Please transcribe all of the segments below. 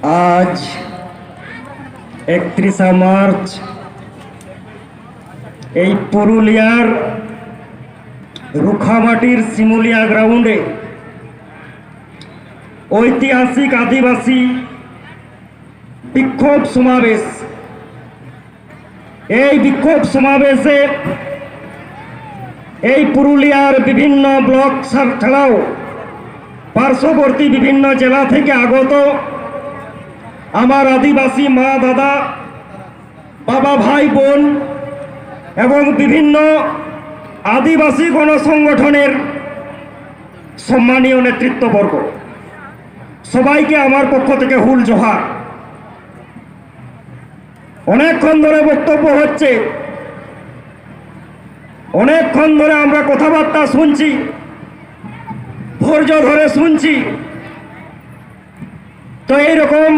আজ 31 মার্চ এই পুরুলিয়ার রুখামাটির শিমুলিয়া গ্রাউন্ডে ঐতিহাসিক আদিবাসী বিক্ষোভ সমাবেশ। এই বিক্ষোভ সমাবেশে এই পুরুলিয়ার বিভিন্ন ব্লক ছাড়াও পার্শ্ববর্তী বিভিন্ন জেলা থেকে আগত আমার আদিবাসী মা দাদা বাবা ভাই বোন এবং বিভিন্ন আদিবাসী গণসংগঠনের সম্মানীয় নেতৃত্ববর্গ, সবাইকে আমার পক্ষ থেকে হুল জোহার। অনেকক্ষণ ধরে বক্তব্য হচ্ছে, অনেকক্ষণ ধরে আমরা কথাবার্তা শুনছি, ধৈর্য ধরে শুনছি। তো এইরকম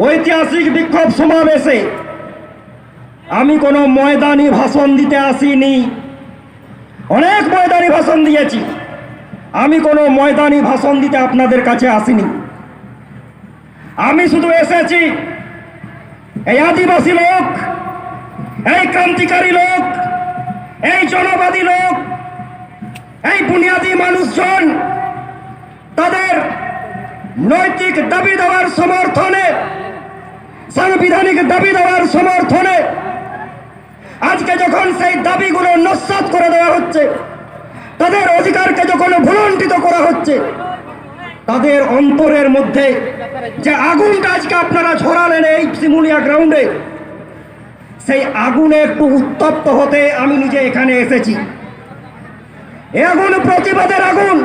ঐতিহাসিক বিক্ষোভ সমাবেশে আমি কোনো ময়দানি ভাষণ দিতে আসিনি। অনেক ময়দানি ভাষণ দিয়েছি, আমি কোনো ময়দানি ভাষণ দিতে আপনাদের কাছে আসিনি। আমি শুধু এসেছি এই আদিবাসী লোক, এই ক্রান্তিকারী লোক, এই জনবাদী লোক, এই বুনিয়াদী মানুষজন তাদের নৈতিক দাবি দেওয়ার সমর্থনে, সাংবিধানিক দাবি দেওয়ার সমর্থনে আজকে যখন সেই দাবিগুলো নস্যাৎ করে দেওয়া হচ্ছে, তাদের অধিকারকে যখন ভুলণ্ঠিত করা হচ্ছে, তাদের অন্তরের মধ্যে যে আগুনটা আজকে আপনারা ছড়ালেন এই শিমুলিয়া গ্রাউন্ডে, সেই আগুনে একটু উত্তপ্ত হতে আমি নিজে এখানে এসেছি। এ আগুন প্রতিবাদের আগুন,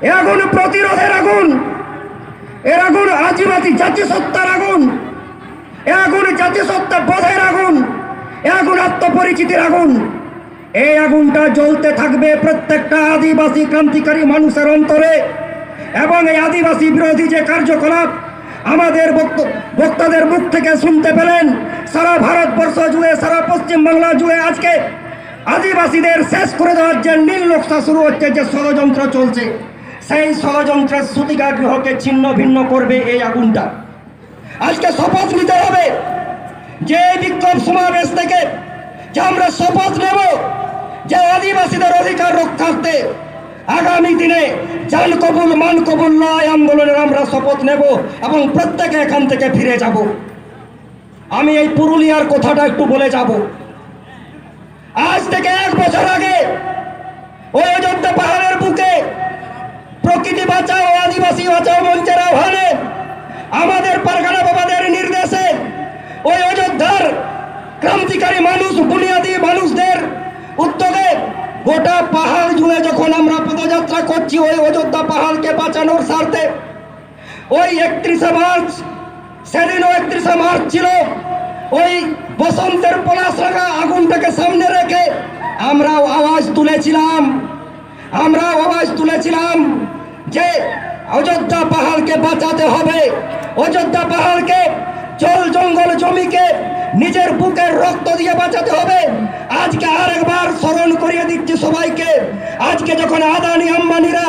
এ আগুন প্রতিরোধের আগুন, এর আগুন আদিবাসী জাতিসত্তার আগুন, এ আগুন জাতিসত্তা বোধের আগুন, এ আগুন আত্মপরিচিতির আগুন। এই আগুনটা জ্বলতে থাকবে প্রত্যেকটা আদিবাসী ক্রান্তিকারী মানুষের অন্তরে। এবং এই আদিবাসী বিরোধী যে কার্যকলাপ আমাদের বক্তাদের মুখ থেকে শুনতে পেলেন, সারা ভারতবর্ষ জুড়ে, সারা পশ্চিমবাংলা জুড়ে আজকে আদিবাসীদের শেষ করে দেওয়ার যে নীল নকশা শুরু হচ্ছে, যে ষড়যন্ত্র চলছে, সেই ষড়যন্ত্রের সূতিকাগৃহকে ছিন্ন ভিন্ন করবে এই আগুনটা। আজকে শপথ নিতে হবে যে বিক্ষোভ সমাবেশ থেকে, যে আমরা শপথ নেব যে আদিবাসীদের অধিকার রক্ষার্থে আগামী দিনে জান কবুল মান কবুল নয় আন্দোলনের আমরা শপথ নেব এবং প্রত্যেকে এখান থেকে ফিরে যাব। আমি এই পুরুলিয়ার কথাটা একটু বলে যাব। আজ থেকে 1 বছর আগে ওই অযোধ্যা পাহাড়ের বুকে প্রকৃতি বাঁচাও আদিবাসী বাঁচাও মঞ্চের আহ্বানে, আমাদের পারগানা বাবাদের নির্দেশে ওই অযোধ্যার ক্রান্তিকারী মানুষ, বুনিয়াদী মানুষদের উদ্যোগে গোটা পাহাড় জুড়ে যখন আমরা পদযাত্রা করছি ওই অযোধ্যা পাহাড়কে বাঁচানোর স্বার্থে, ওই 31 মার্চ, সেদিনও 31 মার্চ ছিল, ওই বসন্তের পলাশরাঙা আগুনটাকে সামনে রেখে আমরাও আওয়াজ তুলেছিলাম যে অযোধ্যা পাহাড়কে বাঁচাতে হবে, অযোধ্যা পাহাড়কে, জল জঙ্গল জমিকে নিজের বুকের রক্ত দিয়ে বাঁচাতে হবে। আজকে আরেকবার স্মরণ করিয়ে দিচ্ছি সবাইকে, আজকে যখন আদানি আম্বানিরা,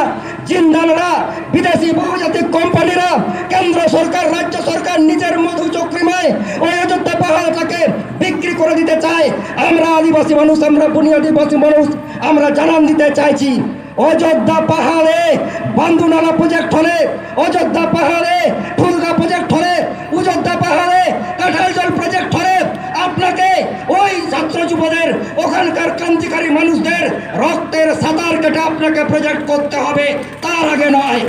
জিন্দালরা, বিদেশি বহুজাতিক কোম্পানিরা, কেন্দ্র সরকার, রাজ্য সরকার নিজের মধু চক্রিমায় ওই অযোধ্যা পাহাড়টাকে বিক্রি করে দিতে চায়, আমরা আদিবাসী মানুষ, আমরা বুনিয়াদিবাসী মানুষ, আমরা জানান দিতে চাইছি, অযোধ্যা পাহাড়ে বান্দুনালা প্রজেক্ট হলে, অযোধ্যা পাহাড়ে ফুলগা প্রজেক্ট হলে, অযোধ্যা পাহাড়ে কাঁঠালজল প্রজেক্ট হলে আপনাকে ওই ছাত্র যুবদের, ওখানকার ক্রান্তিকারী মানুষদের রক্তের সাঁতার কেটে আপনাকে প্রজেক্ট করতে হবে, তার আগে নয়।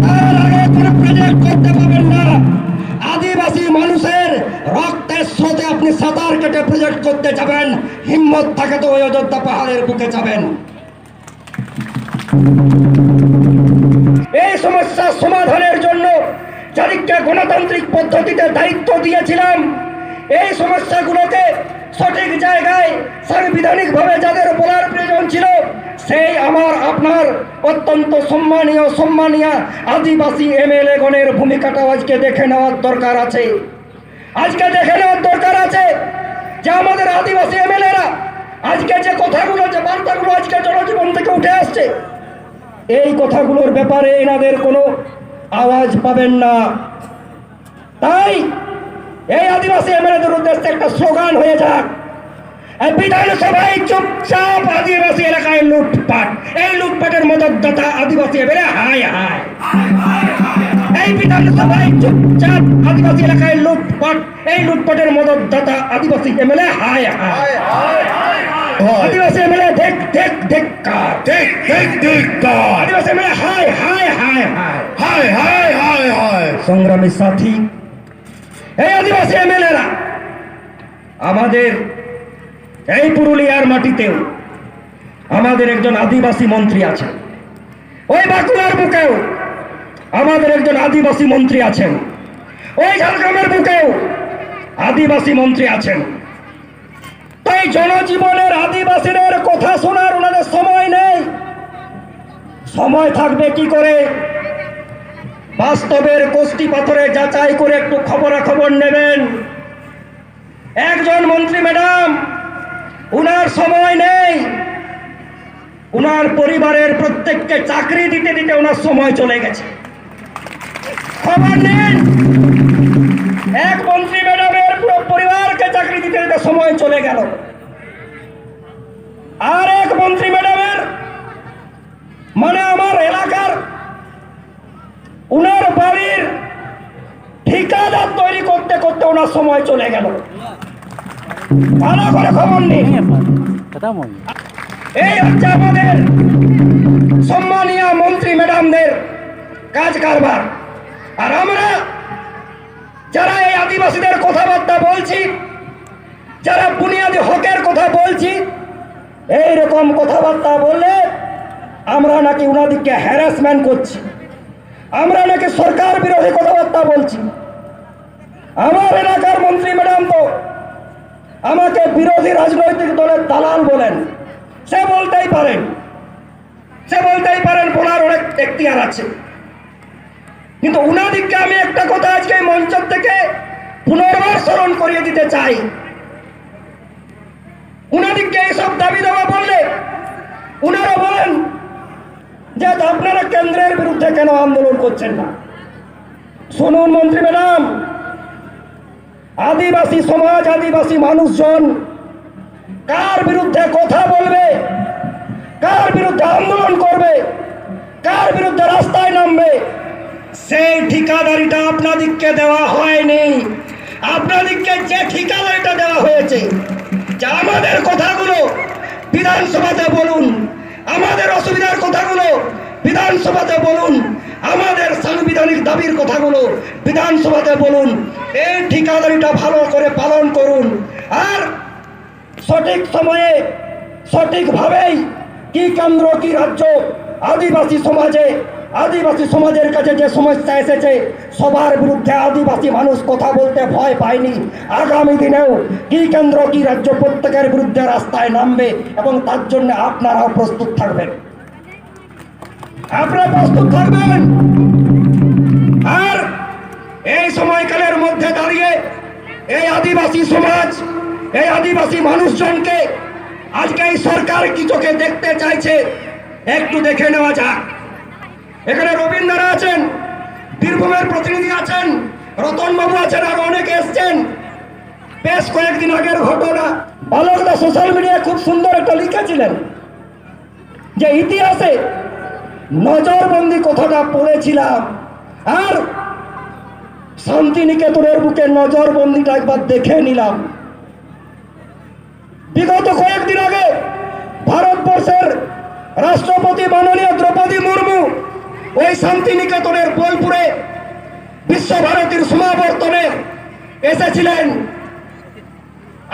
তার আগে কোনো প্রজেক্ট করতে পারবেন না। আদিবাসী মানুষের রক্তের স্রোতে আপনি সাঁতার কেটে প্রজেক্ট করতে যাবেন, হিম্মত থাকে তো ওই অযোধ্যা পাহাড়ের বুকে যাবেন। এই সমস্যার সমাধানের জন্য যাদেরকে গণতান্ত্রিক পদ্ধতিতে দায়িত্ব দিয়েছিলাম, এই সমস্যাগুলোকে সঠিক জায়গায় সাংবিধানিকভাবে যাদের বলার প্রয়োজন ছিল, সেই আমার আপনার অত্যন্ত সম্মানীয় আদিবাসী এমএলএ গণের ভূমিকাটাও আজকে দেখে নেওয়ার দরকার আছে। আজকে দেখে নেওয়ার দরকার আছে যে আমাদের আদিবাসী এমএলএরা আজকে যে কথাগুলো, যে বার্তাগুলো আজকে জনজীবন থেকে উঠে আসছে, এই কথাগুলোর ব্যাপারে এনাদের কোনো আওয়াজ পাবেন না। তাই এই আদিবাসী এমএলএদের উদ্দেশ্যে একটা স্লোগান হয়ে যাক, এই বিধানসভায় চুপচাপ আদিবাসী এলাকায় লুটপাট, এই লুটপাটের মদতদাতা আদিবাসী এমএলএ হায় হায়। এই বিধানসভায় চুপচাপ আদিবাসী এলাকায় লুটপাট, এই লুটপাটের মদতদাতা আদিবাসী এমএলএ হায় হায়। আদিবাসী এমএলএ দেখ দেখ দেখ কার, দেখ দেখ দেখ কার, আদিবাসী এমএলএ হায় হায় হায় হায় হায় হায় হায় হায়। সংগ্রামী সাথী, এই আদিবাসী এমএলএরা আমাদের এই পুরুলিয়ার মাটিতেও আমাদের একজন আদিবাসী মন্ত্রী আছেন, ওই বাঁকুড়ার বুকেও আমাদের একজন আদিবাসী মন্ত্রী আছেন, ওই ঝাড়গ্রামের বুকেও আদিবাসী মন্ত্রী আছেন। তাই জনজীবনের আদিবাসীদের কথা শোনার ওনাদের সময় নেই। সময় থাকবে কি করে? বাস্তবের কোষ্টি পাথরে যাচাই করে একটু খবরাখবর নেবেন। একজন মন্ত্রী ম্যাডাম, উনার সময় নেই, উনার পরিবারের প্রত্যেককে চাকরি দিতে দিতে ওনার সময় চলে গেছে। খবর নিন, এক মন্ত্রী ম্যাডামের পুরো পরিবারকে চাকরি দিতে দিতে সময় চলে গেল। আর এক মন্ত্রী ম্যাডামের মানে আমার এলাকার উনার বাড়ির ঠিকাদার তৈরি করতে করতে ওনার সময় চলে গেল। ভালো করে খবর নিন। এই হচ্ছে আমাদের সম্মানীয় মন্ত্রী ম্যাডামদের কাজ কারবার। আর আমরা যারা এই আদিবাসীদের কথাবার্তা বলছি, যারা বুনিয়াদী হকের কথা বলছি, এইরকম কথাবার্তা বললে আমরা নাকি ওনাদেরকে হ্যারাসমেন্ট করছি, আমরা নাকি সরকার বিরোধী কথাবার্তা বলছি। আমার এলাকার মন্ত্রী ম্যাডাম তো আমাকে বিরোধী রাজনৈতিক দলের দালাল বলেন। সে বলতেই পারেন, সে বলতেই পারেন, বলার অনেক এখতিয়ার আছে। কিন্তু উনাদিকে আমি একটা কথা আজকে মঞ্চ থেকে পুনর্বার স্মরণ করিয়ে দিতে চাই। উনাদিকে এইসব দাবি দেওয়া বললে উনারা বলেন যে আপনারা কেন্দ্রের বিরুদ্ধে কেন আন্দোলন করছেন না। শুনুন মন্ত্রী ম্যাডাম, আদিবাসী সমাজ, আদিবাসী মানুষজন কার বিরুদ্ধে কথা বলবে, কার বিরুদ্ধে আন্দোলন করবে, কার বিরুদ্ধে রাস্তায় নামবে, সেই ঠিকাদারিটা আপনাদেরকে দেওয়া হয়নি। আপনাদেরকে যে ঠিকাদারিটা দেওয়া হয়েছে, যে আমাদের কথাগুলো বিধানসভাতে বলুন, আমাদের অসুবিধার কথাগুলো বিধানসভাতে বলুন, আমাদের সাংবিধানিক দাবির কথাগুলো বিধানসভাতে বলুন। এই ঠিকাদারিটা ভালো করে পালন করুন। আর সঠিক সময়ে সঠিকভাবেই কি কেন্দ্র কি রাজ্য আদিবাসী সমাজের কাছে যে সমস্যা এসেছে, সবার বিরুদ্ধে আদিবাসী মানুষ কথা বলতে ভয় পায়নি। আগামী দিনেও কি কেন্দ্র কি রাজ্য প্রত্যেকের বিরুদ্ধে রাস্তায় নামবে এবং তার জন্য আপনারাও প্রস্তুত থাকবেন। আপনারা প্রস্তুত থাকবেন। আর এই সময়কালের মধ্যে দাঁড়িয়ে এই আদিবাসী সমাজ, এই আদিবাসী মানুষজনকে আজকে এই সরকার কি চোখে দেখতে চাইছে একটু দেখে নেওয়া যাক। এখানে রবীন্দ্ররা আছেন, বীরভূমের প্রতিনিধি আছেন, রতনবাবু আছেন, আর অনেকে এসছেন। বেশ কয়েকদিন আগের ঘটনা বালকদা সোশ্যাল মিডিয়ায় খুব সুন্দর একটা লিখেছিলেন যে ইতিহাসে নজরবন্দি কথাটা পড়েছিলাম, আর শান্তিনিকেতনের বুকে নজরবন্দিটা একবার দেখে নিলাম। বিগত কয়েকদিন আগে ভারতবর্ষের রাষ্ট্রপতি মাননীয় দ্রৌপদী মুর্মু ওই শান্তিনিকেতনের বোলপুরে বিশ্বভারতীর সমাবর্তনে এসেছিলেন।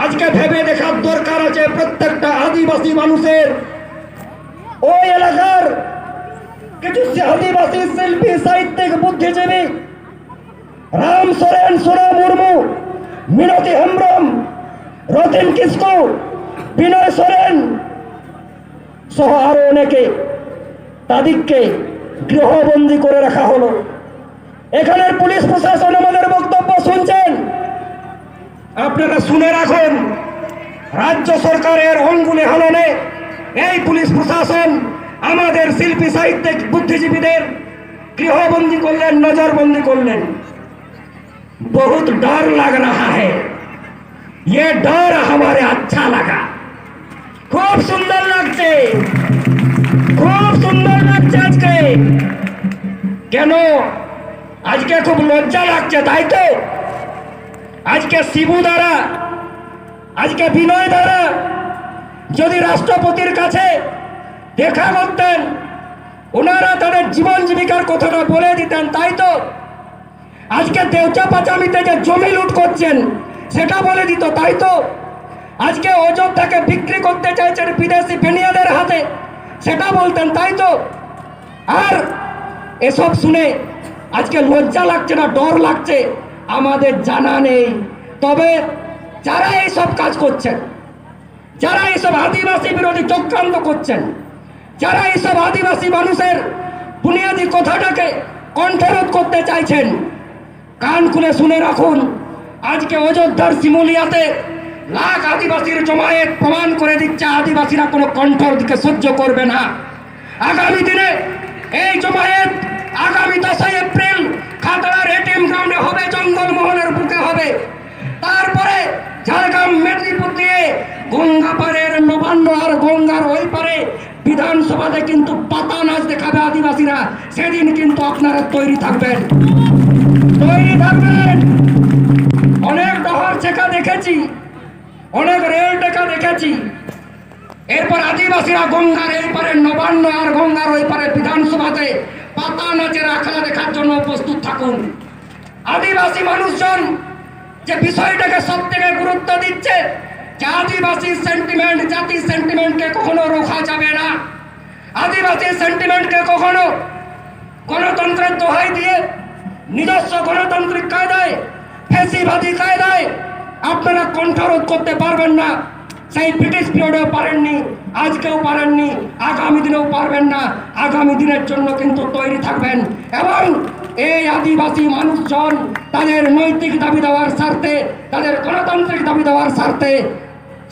আজকে ভেবে দেখার দরকার আছে প্রত্যেকটা আদিবাসী মানুষের, ওই এলাকার কিছু আদিবাসী শিল্পী, সাহিত্যিক, বুদ্ধিজীবী রাম সোরেন, সোনা মুর্মু, মিনতি হেমব্রম, রতিন কিস্কু, বিনয় সোরেন সহ আরো অনেকে, তাদেরকে গৃহবন্দী করে রাখা হলো। এখানের পুলিশ প্রশাসন আমাদের বক্তব্য শুনছেন, আপনারা শুনে রাখুন। রাজ্য সরকারের অঙ্গুলি হালনে এই পুলিশ প্রশাসন আমাদের শিল্পী, সাহিত্যিক, বুদ্ধিজীবীদের गृहबंदी करलें, नजरबंदी करलें। बहुत डर लग रहा है, ये डर हमारे अच्छा लगा। खूब सुंदर लगছে, खूब सुंदर লাগছে আজকে। কেন আজকে খুব লজ্জা লাগছে, তাই তো? আজকে শিবু দ্বারা, আজকে বিনয় দ্বারা যদি রাষ্ট্রপতির কাছে দেখা করতেন, ওনারা তাদের জীবন জীবিকার কথাটা বলে দিতেন, তাই তো? আজকে দেউচা পাচামিতে যে জমি লুট করছেন সেটা বলে দিত, তাই তো? আজকে অযোধ্যাকে বিক্রি করতে চাইছেন বিদেশি বেনিয়াদের হাতে, সেটা বলতেন, তাই তো? আর এসব শুনে আজকে লজ্জা লাগছে না, ডর লাগছে আমাদের জানা নেই। তবে যারা এইসব কাজ করছেন, যারা এইসব আদিবাসী বিরোধী চক্রান্ত করছেন, যারা এইসব আদিবাসী মানুষের বুনিয়াদী কথাটাকে কণ্ঠরোধ করতে চাইছেন, কান খুলে শুনে রাখুন। আজকে অযোধ্যার শিমুলিয়াতে লাখ আদিবাসীর জমায়েত প্রমাণ করে দিচ্ছে আদিবাসীরা কোনো কণ্ঠরোধকে সহ্য করবে না। আগামী দিনে এই জমায়েত আগামী 10 এপ্রিল খাতড়ার এটিএম গ্রাউন্ডে হবে, জঙ্গলমহলের বুকে হবে। তারপরে ঝাড়গ্রাম মেদিনীপুর দিয়ে গঙ্গাপাড়ের নবান্ন আর গঙ্গার ওই পারে বিধানসভাতে কিন্তু পাতা নাচ দেখাবে আদিবাসীরা। সেদিন কিন্তু আপনারা তৈরি থাকবেন, তৈরি থাকবেন। অনেক ডহর ছেকা দেখেছি, অনেক রেল টেকা দেখেছি। এরপর আদিবাসীরা গঙ্গার এই পারে নবান্ন আর গঙ্গার ওই পারে বিধানসভাতে পাতা নাচের আখড়া দেখার জন্য প্রস্তুত থাকুন। আদিবাসী মানুষজন যে বিষয়টাকে সব থেকে গুরুত্ব দিচ্ছে যে আদিবাসী সেন্টিমেন্ট, জাতি সেন্টিমেন্টকে কখনো রোখা যাবে না। আদিবাসী সেন্টিমেন্টকে কখনো গণতন্ত্রের দোহাই দিয়ে নিজস্ব গণতান্ত্রিক কায়দায়, ফ্যাসিবাদী কায়দায় আপনারা কণ্ঠরোধ করতে পারবেন না। সেই ব্রিটিশ পিরিয়ডেও পারেননি, আজকেও পারেননি, আগামী দিনেও পারবেন না। আগামী দিনের জন্য কিন্তু তৈরি থাকবেন। এবং এই আদিবাসী মানুষজন তাদের নৈতিক দাবি দেওয়ার স্বার্থে, তাদের গণতান্ত্রিক দাবি দেওয়ার স্বার্থে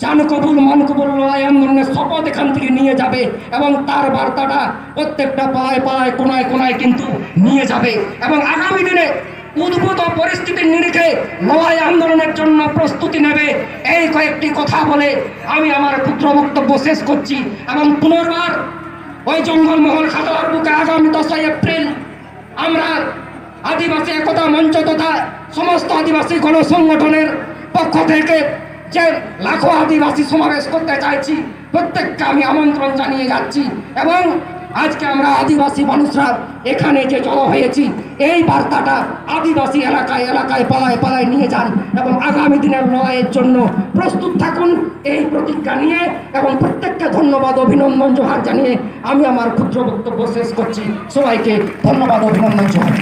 জানকবুল মানকবুল লড়াই আন্দোলনের শপথ এখান থেকে নিয়ে যাবে এবং তার বার্তাটা প্রত্যেকটা পাড়ায় পাড়ায় কোনায় কোনায় কিন্তু নিয়ে যাবে। এবং আগামী দিনে উদ্ভূত পরিস্থিতির নিরিখে লড়াই আন্দোলনের জন্য প্রস্তুতি নেবে। এই কয়েকটি কথা বলে আমি আমার ক্ষুদ্র বক্তব্য শেষ করছি। এবং পুনর্বার ওই জঙ্গলমহল খাতড়ার বুকে আগামী 10 এপ্রিল আমরা আদিবাসী একতা মঞ্চ তথা সমস্ত আদিবাসী গণসংগঠনের পক্ষ থেকে যে লাখো আদিবাসী সমাবেশ করতে চাইছি, প্রত্যেককে আমি আমন্ত্রণ জানিয়ে যাচ্ছি। এবং আজকে আমরা আদিবাসী মানুষরা এখানে যে জড়ো হয়েছি, এই বার্তাটা আদিবাসী এলাকায় এলাকায় পাড়ায় পাড়ায় নিয়ে যান এবং আগামী দিনের লড়াইয়ের জন্য প্রস্তুত থাকুন, এই প্রতিজ্ঞা নিয়ে। এবং প্রত্যেককে ধন্যবাদ, অভিনন্দন, জোহার জানিয়ে আমি আমার ক্ষুদ্র বক্তব্য শেষ করছি। সবাইকে ধন্যবাদ, অভিনন্দন, জোহার।